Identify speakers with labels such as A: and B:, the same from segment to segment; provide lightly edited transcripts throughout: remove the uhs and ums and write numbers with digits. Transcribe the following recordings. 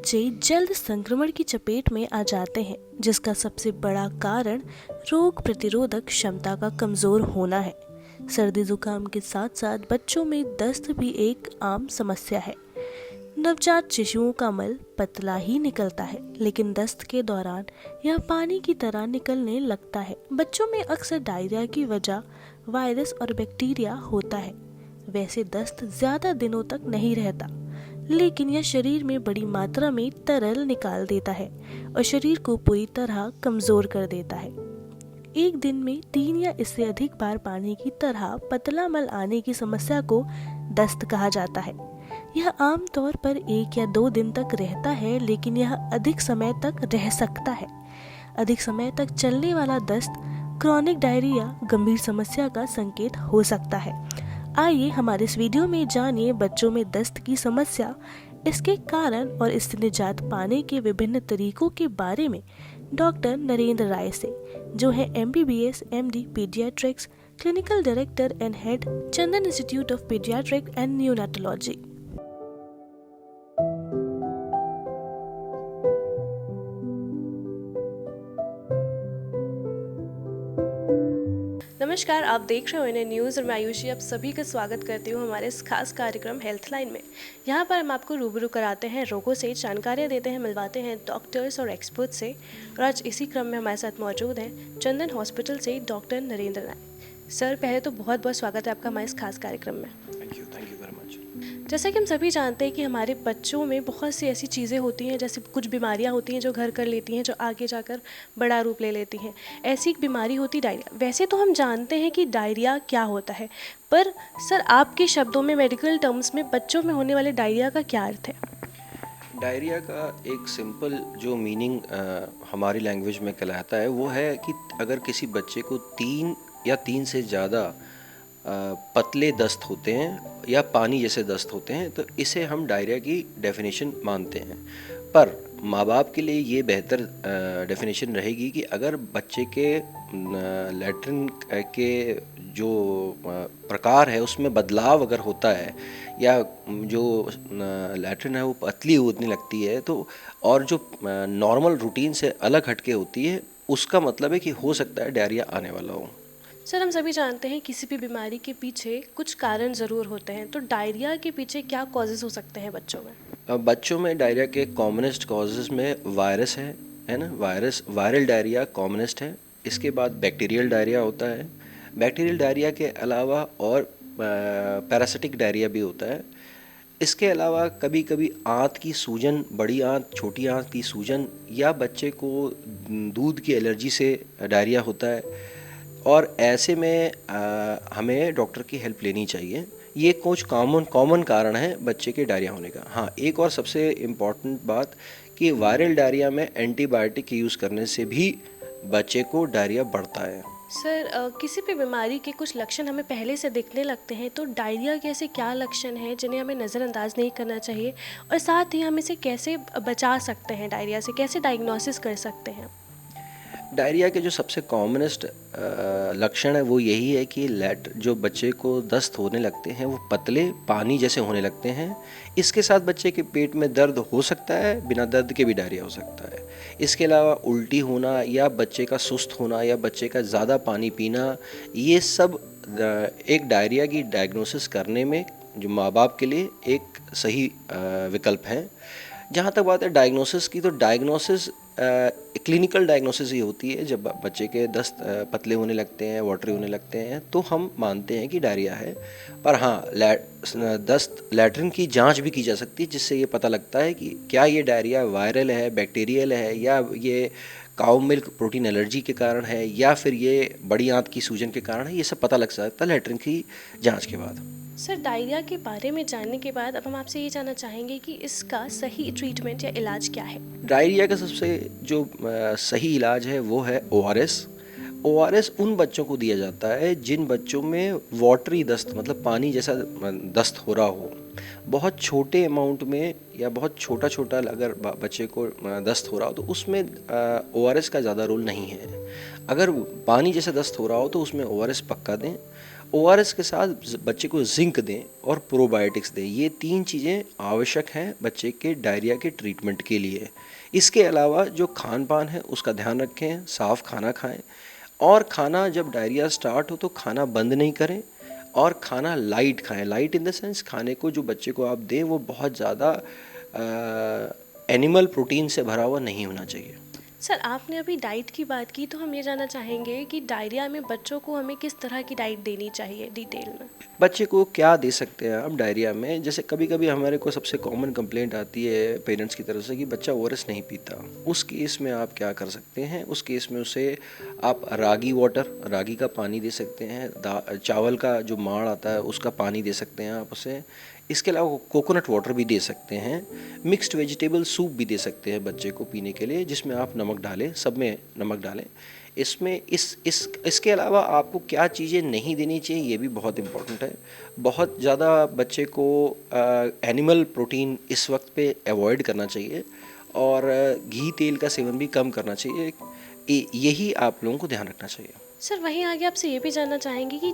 A: बच्चे जल्द संक्रमण की चपेट में आ जाते हैं, जिसका सबसे बड़ा कारण रोग प्रतिरोधक क्षमता का कमजोर होना है। सर्दी जुकाम के साथ साथ बच्चों में दस्त भी एक आम समस्या है। नवजात शिशुओं का मल पतला ही निकलता है, लेकिन दस्त के दौरान यह पानी की तरह निकलने लगता है। बच्चों में अक्सर डायरिया की वजह वायरस और बैक्टीरिया होता है। वैसे दस्त ज्यादा दिनों तक नहीं रहता, लेकिन यह शरीर में बड़ी मात्रा में तरल निकाल देता है और शरीर को पूरी तरह कमजोर कर देता है। एक दिन में 3 या इससे अधिक बार पानी की तरह पतला मल आने की समस्या को दस्त कहा जाता है। यह आमतौर पर 1 या 2 दिन तक रहता है, लेकिन यह अधिक समय तक रह सकता है। अधिक समय तक चलने वाला दस्त क्रॉनिक डायरिया गंभीर समस्या का संकेत हो सकता है। आइए हमारे इस वीडियो में जानिए बच्चों में दस्त की समस्या, इसके कारण और इससे निजात पाने के विभिन्न तरीकों के बारे में डॉक्टर नरेंद्र राय से, जो है MBBS MD paediatrics, clinical director and head, Chandan Institute of Paediatric and Neonatology. नमस्कार, आप देख रहे हो इन्हें न्यूज़ और मैं आयुषी आप सभी का स्वागत करती हूँ हमारे इस खास कार्यक्रम हेल्थ लाइन में। यहाँ पर हम आपको रूबरू कराते हैं रोगों से, जानकारियाँ देते हैं, मिलवाते हैं डॉक्टर्स और एक्सपर्ट से। और आज इसी क्रम में हमारे साथ मौजूद हैं चंदन हॉस्पिटल से डॉक्टर नरेंद्र राय। सर, पहले तो बहुत बहुत स्वागत है आपका हमारे इस खास कार्यक्रम में।
B: Thank you very much.
A: जैसा कि हम सभी जानते हैं कि हमारे बच्चों में बहुत सी ऐसी चीज़ें होती हैं, जैसे कुछ बीमारियां होती हैं जो घर कर लेती हैं, जो आगे जाकर बड़ा रूप ले लेती हैं। ऐसी एक बीमारी होती डायरिया। वैसे तो हम जानते हैं कि डायरिया क्या होता है, पर सर आपके शब्दों में, मेडिकल टर्म्स में, बच्चों में होने वाले डायरिया का क्या अर्थ है?
B: डायरिया का एक सिंपल जो मीनिंग हमारी लैंग्वेज में कहलाता है वो है कि अगर किसी बच्चे को 3 या 3 से ज़्यादा पतले दस्त होते हैं या पानी जैसे दस्त होते हैं, तो इसे हम डायरिया की डेफिनेशन मानते हैं। पर माँ बाप के लिए ये बेहतर डेफिनेशन रहेगी कि अगर बच्चे के लैट्रिन के जो प्रकार है उसमें बदलाव अगर होता है, या जो लैट्रिन है वो पतली होने लगती है, तो और जो नॉर्मल रूटीन से अलग हटके होती है, उसका मतलब है कि हो सकता है डायरिया आने वाला हो।
A: सर, हम सभी जानते हैं किसी भी बीमारी के पीछे कुछ कारण ज़रूर होते हैं, तो डायरिया के पीछे क्या कॉजेज़ हो सकते हैं बच्चों में?
B: बच्चों में डायरिया के कॉमनेस्ट कॉजेज़ में वायरस है ना, वायरल डायरिया कॉमनेस्ट है। इसके बाद बैक्टीरियल डायरिया होता है। बैक्टीरियल डायरिया के अलावा और पैरासिटिक डायरिया भी होता है। इसके अलावा कभी कभी आंत की सूजन, बड़ी आंत, छोटी आंत की सूजन, या बच्चे को दूध की एलर्जी से डायरिया होता है। और ऐसे में हमें डॉक्टर की हेल्प लेनी चाहिए। ये कुछ कॉमन कारण है बच्चे के डायरिया होने का। हाँ, एक और सबसे इम्पॉर्टेंट बात कि वायरल डायरिया में एंटीबायोटिक यूज़ करने से भी बच्चे को डायरिया बढ़ता है।
A: सर, किसी भी बीमारी के कुछ लक्षण हमें पहले से दिखने लगते हैं, तो डायरिया के ऐसे क्या लक्षण हैं जिन्हें हमें नज़रअंदाज नहीं करना चाहिए, और साथ ही हम इसे कैसे बचा सकते हैं, डायरिया से कैसे डायग्नोसिस कर सकते हैं?
B: डायरिया के जो सबसे कॉमनेस्ट लक्षण है वो यही है कि जो बच्चे को दस्त होने लगते हैं वो पतले पानी जैसे होने लगते हैं। इसके साथ बच्चे के पेट में दर्द हो सकता है, बिना दर्द के भी डायरिया हो सकता है। इसके अलावा उल्टी होना, या बच्चे का सुस्त होना, या बच्चे का ज़्यादा पानी पीना, ये सब एक डायरिया की डायग्नोसिस करने में जो माँ बाप के लिए एक सही विकल्प है। जहाँ तक बात है डायग्नोसिस की, तो डायग्नोसिस क्लिनिकल डायग्नोसिस ही होती है। जब बच्चे के दस्त पतले होने लगते हैं, वाटरी होने लगते हैं, तो हम मानते हैं कि डायरिया है। पर हाँ, दस्त लैट्रिन की जांच भी की जा सकती है, जिससे ये पता लगता है कि क्या ये डायरिया वायरल है, बैक्टीरियल है, या ये काउ मिल्क प्रोटीन एलर्जी के कारण है, या फिर ये बड़ी आंत की सूजन के कारण है। ये सब पता लग सकता है लैट्रिन की जांच के बाद।
A: सर, डायरिया के बारे में जानने के बाद अब हम आपसे ये जानना चाहेंगे कि इसका सही ट्रीटमेंट या इलाज क्या है?
B: डायरिया का सबसे जो सही इलाज है वो है ORS। ORS उन बच्चों को दिया जाता है जिन बच्चों में वाटरी दस्त, मतलब पानी जैसा दस्त हो रहा हो। बहुत छोटे अमाउंट में या बहुत छोटा छोटा अगर बच्चे को दस्त हो रहा हो, तो उसमें ORS का ज़्यादा रोल नहीं है। अगर पानी जैसा दस्त हो रहा हो तो उसमें ORS पक्का दें। ओआरएस के साथ बच्चे को जिंक दें और प्रोबायोटिक्स दें। ये 3 चीज़ें आवश्यक हैं बच्चे के डायरिया के ट्रीटमेंट के लिए। इसके अलावा जो खान पान है उसका ध्यान रखें, साफ़ खाना खाएं और खाना जब डायरिया स्टार्ट हो तो खाना बंद नहीं करें और खाना लाइट खाएं। लाइट इन द सेंस खाने को जो बच्चे को आप दें वो बहुत ज़्यादा एनिमल प्रोटीन से भरा हुआ नहीं होना चाहिए।
A: सर, आपने अभी डाइट की बात की, तो हम ये जानना चाहेंगे कि डायरिया में बच्चों को हमें किस तरह की डाइट देनी चाहिए डिटेल में।
B: बच्चे को क्या दे सकते हैं आप डायरिया में? जैसे कभी कभी हमारे को सबसे कॉमन कंप्लेंट आती है पेरेंट्स की तरफ से कि बच्चा ओआरएस नहीं पीता। उस केस में आप क्या कर सकते हैं? उस केस में उसे आप रागी वाटर, रागी का पानी दे सकते हैं। चावल का जो माड़ आता है उसका पानी दे सकते हैं आप उसे। इसके अलावा कोकोनट वाटर भी दे सकते हैं। मिक्स्ड वेजिटेबल सूप भी दे सकते हैं बच्चे को पीने के लिए, जिसमें आप नमक डालें, सब में नमक डालें। इसमें इसके अलावा आपको क्या चीज़ें नहीं देनी चाहिए ये भी बहुत इम्पोर्टेंट है। बहुत ज़्यादा बच्चे को एनिमल प्रोटीन इस वक्त पे अवॉइड करना चाहिए और घी तेल का सेवन भी कम करना चाहिए। यही आप लोगों को ध्यान रखना चाहिए।
A: सर, वहीं आगे आपसे ये भी जानना चाहेंगे कि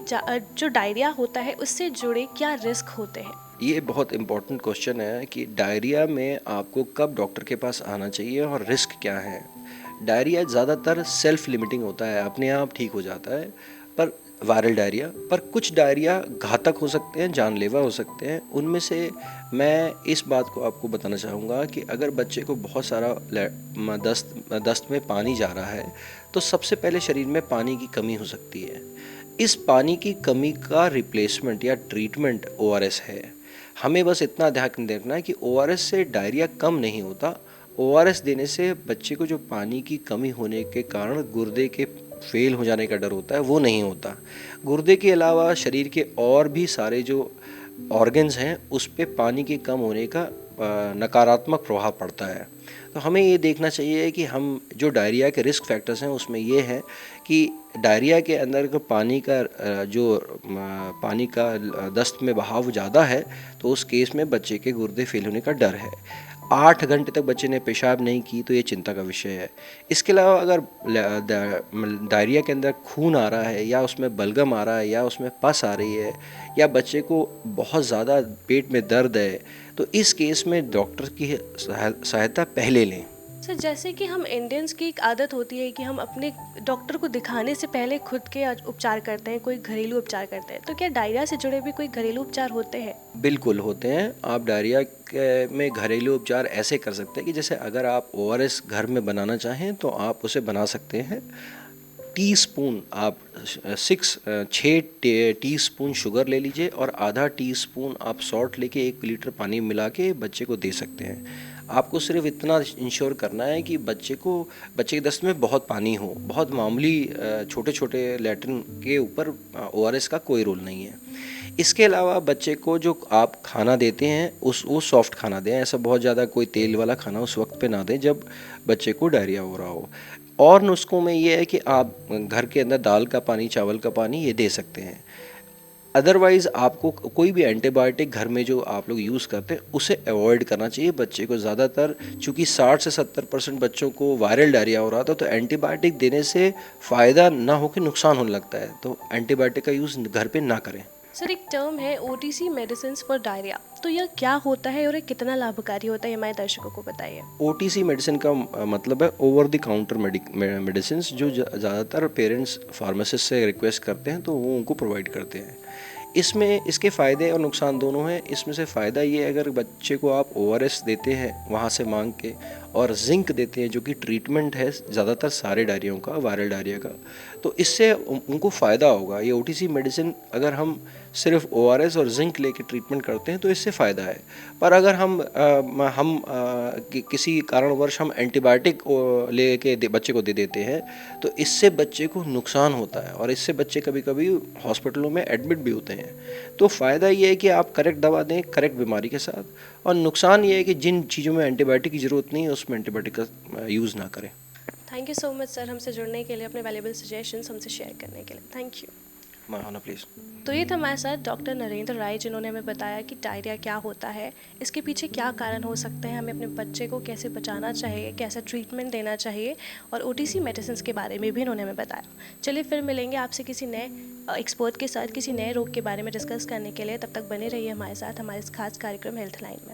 A: जो डायरिया होता है उससे जुड़े क्या रिस्क होते हैं।
B: ये बहुत इम्पोर्टेंट क्वेश्चन है कि डायरिया में आपको कब डॉक्टर के पास आना चाहिए और रिस्क क्या है। डायरिया ज़्यादातर सेल्फ लिमिटिंग होता है, अपने आप ठीक हो जाता है, पर वायरल डायरिया, पर कुछ डायरिया घातक हो सकते हैं, जानलेवा हो सकते हैं। उनमें से मैं इस बात को आपको बताना चाहूँगा कि अगर बच्चे को बहुत सारा दस्त में पानी जा रहा है तो सबसे पहले शरीर में पानी की कमी हो सकती है। इस पानी की कमी का रिप्लेसमेंट या ट्रीटमेंट ओआरएस है। हमें बस इतना ध्यान रखना है कि ओआरएस से डायरिया कम नहीं होता। ओआरएस देने से बच्चे को जो पानी की कमी होने के कारण गुर्दे के फेल हो जाने का डर होता है वो नहीं होता। गुर्दे के अलावा शरीर के और भी सारे जो ऑर्गन्स हैं उस पे पानी के कम होने का नकारात्मक प्रभाव पड़ता है। तो हमें ये देखना चाहिए कि हम जो डायरिया के रिस्क फैक्टर्स हैं उसमें ये है कि डायरिया के अंदर का पानी का दस्त में बहाव ज़्यादा है तो उस केस में बच्चे के गुर्दे फेल होने का डर है। 8 घंटे तक बच्चे ने पेशाब नहीं की तो ये चिंता का विषय है। इसके अलावा अगर डायरिया के अंदर खून आ रहा है या उसमें बलगम आ रहा है या उसमें पस आ रही है या बच्चे को बहुत ज़्यादा पेट में दर्द है तो इस केस में डॉक्टर की सहायता पहले लें।
A: सर, जैसे कि हम इंडियंस की एक आदत होती है कि हम अपने डॉक्टर को दिखाने से पहले खुद के उपचार करते हैं, कोई घरेलू उपचार करते हैं, तो क्या डायरिया से जुड़े भी कोई घरेलू उपचार होते हैं?
B: बिल्कुल होते हैं। आप डायरिया में घरेलू उपचार ऐसे कर सकते हैं कि जैसे अगर आप ओआरएस घर में बनाना चाहें तो आप उसे बना सकते हैं। टीस्पून आप 6 टीस्पून शुगर ले लीजिए और आधा टीस्पून आप सॉल्ट लेके 1 लीटर पानी मिला के बच्चे को दे सकते हैं। आपको सिर्फ इतना इंश्योर करना है कि बच्चे के दस्त में बहुत पानी हो। बहुत मामूली छोटे छोटे लैट्रिन के ऊपर ओआरएस का कोई रोल नहीं है। इसके अलावा बच्चे को जो आप खाना देते हैं वो सॉफ्ट खाना दें। ऐसा बहुत ज़्यादा कोई तेल वाला खाना उस वक्त पे ना दें जब बच्चे को डायरिया हो रहा हो। और नुस्खों में ये है कि आप घर के अंदर दाल का पानी, चावल का पानी ये दे सकते हैं। अदरवाइज़ आपको कोई भी एंटीबायोटिक घर में जो आप लोग यूज़ करते हैं उसे अवॉइड करना चाहिए। बच्चे को ज़्यादातर चूँकि 60 से 70% बच्चों को वायरल डायरिया हो रहा था तो एंटीबायोटिक देने से फ़ायदा ना हो के नुकसान होने लगता है, तो एंटीबायोटिक का यूज़ घर पे ना करें।
A: सर, एक टर्म है OTC मेडिसिन फॉर डायरिया, तो यह क्या होता है और ये कितना लाभकारी होता है, हमारे दर्शकों को बताइए।
B: OTC मेडिसिन का मतलब है ओवर द काउंटर मेडिसिन, जो ज़्यादातर पेरेंट्स फार्मासिस्ट से रिक्वेस्ट करते हैं तो वो उनको प्रोवाइड करते हैं। इसमें इसके फ़ायदे और नुकसान दोनों हैं। इसमें से फ़ायदा ये है अगर बच्चे को आप ORS देते हैं वहाँ से मांग के और जिंक देते हैं जो कि ट्रीटमेंट है ज़्यादातर सारे डायरियों का, वायरल डायरिया का, तो इससे उनको फ़ायदा होगा। ये OTC मेडिसिन अगर हम सिर्फ ORS और जिंक लेके ट्रीटमेंट करते हैं तो इससे फ़ायदा है। पर अगर किसी कारणवश हम एंटीबायोटिक लेके बच्चे को दे देते हैं तो इससे बच्चे को नुकसान होता है और इससे बच्चे कभी कभी हॉस्पिटलों में एडमिट भी होते हैं। तो फ़ायदा ये है कि आप करेक्ट दवा दें करेक्ट बीमारी के साथ, और नुकसान ये है कि जिन चीज़ों में एंटीबायोटिक की ज़रूरत नहीं है उसमें एंटीबायोटिक का यूज़ ना करें।
A: Thank you so much sir, हमसे जुड़ने के लिए, अपने वैल्यूएबल सजेशंस हमसे शेयर करने के लिए। Thank you.
B: मानो प्लीज़।
A: तो ये था हमारे साथ डॉक्टर नरेंद्र राय, जिन्होंने हमें बताया कि डायरिया क्या होता है, इसके पीछे क्या कारण हो सकते हैं, हमें अपने बच्चे को कैसे बचाना चाहिए, कैसा ट्रीटमेंट देना चाहिए, और ओटीसी मेडिसिन के बारे में भी इन्होंने हमें बताया। चलिए फिर मिलेंगे आपसे किसी नए एक्सपर्ट के साथ किसी नए रोग के बारे में डिस्कस करने के लिए। तब तक बने रहिए हमारे साथ हमारे इस खास कार्यक्रम हेल्थ लाइन में।